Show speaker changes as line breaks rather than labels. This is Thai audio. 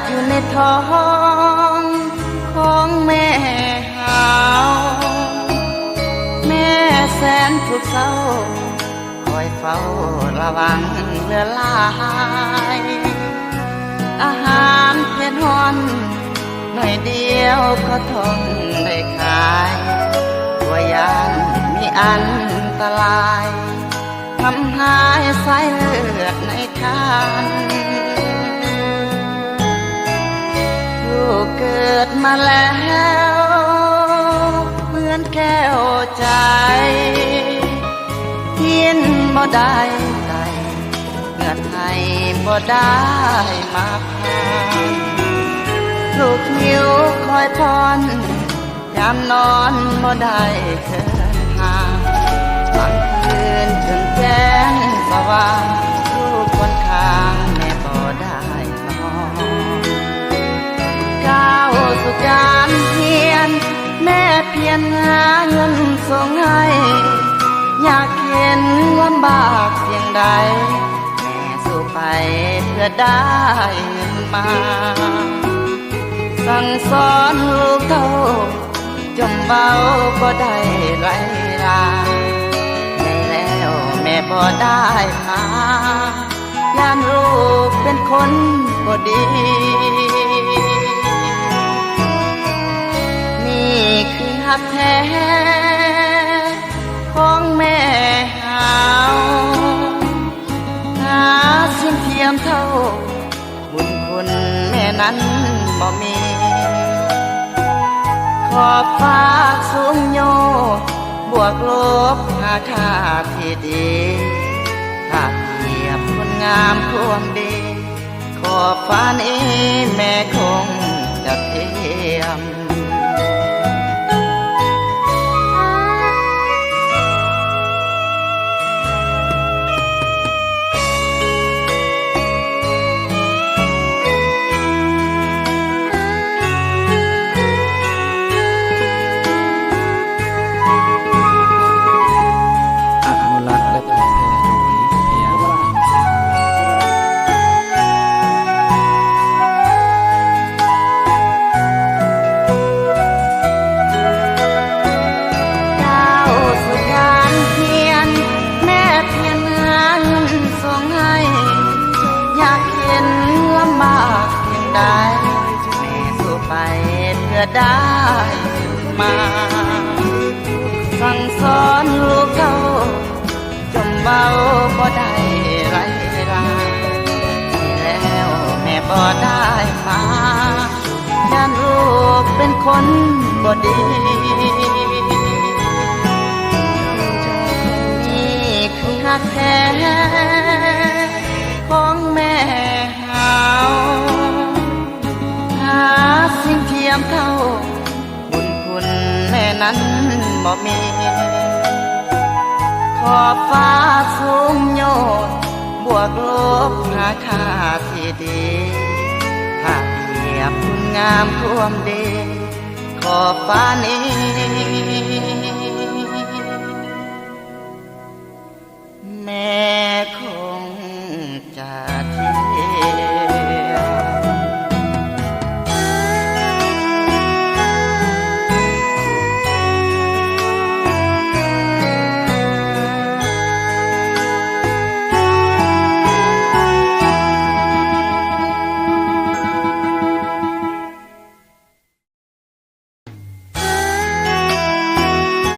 อยู่ในท้องของแม่หาวแม่แสนทุกข์เศร้าคอยเฝ้าระวังเรือลายอาหารเพียงหอนหน่อยเดียวก็ทนได้ขายตัวยานมีอันตรายทำหายสายเลือดในคันผู้เกิดมาแล้วเหมือนแก้วใจเทียนบ่ได้ใจเงื่อนไขบ่ได้มาผ่านลูกหิวคอยพรยามนอนบ่ได้เคินหาบางคืนจนแจ้งสว่างลูกคนข้างแม่บ่ได้นอนก้าวสู่การเพียรแม่เพียรหาเงินส่งให้อยากเห็นลำบากเพียงใดแม่สู้ไปเพื่อได้เงินมาสั่งสอนลูกเท่าจมเบาบ่ได้ไรลาได้แล้วแม่บ่ได้พายามลูกเป็นคนบ่ดีนี่คือหักแท้ของแม่หาวหาสิ่งเทียมเท่าบุญคุณแม่นั้นบ่มีขอบฟ้าสูงโยบวกลบหาค่าที่ดีถ้าเทียบคุณงามความดีขอบฟ้านี้แม่คงจะเทียมได้มาสั่งสอนลูกเขาจมเบาบ่ได้ไรลาแล้วแม่บ่ได้มาย่านลูกเป็นคนบ่ดีนี่คือหักแท้ของแม่หาวหาสิ่งเทียมเท่าบุญคุณแม่นั้นบ่มีขอบฟ้าสูงโยดบวกลบหาค่าที่ดีถ้าเทียบคุณงามความดีขอบฟ้านี้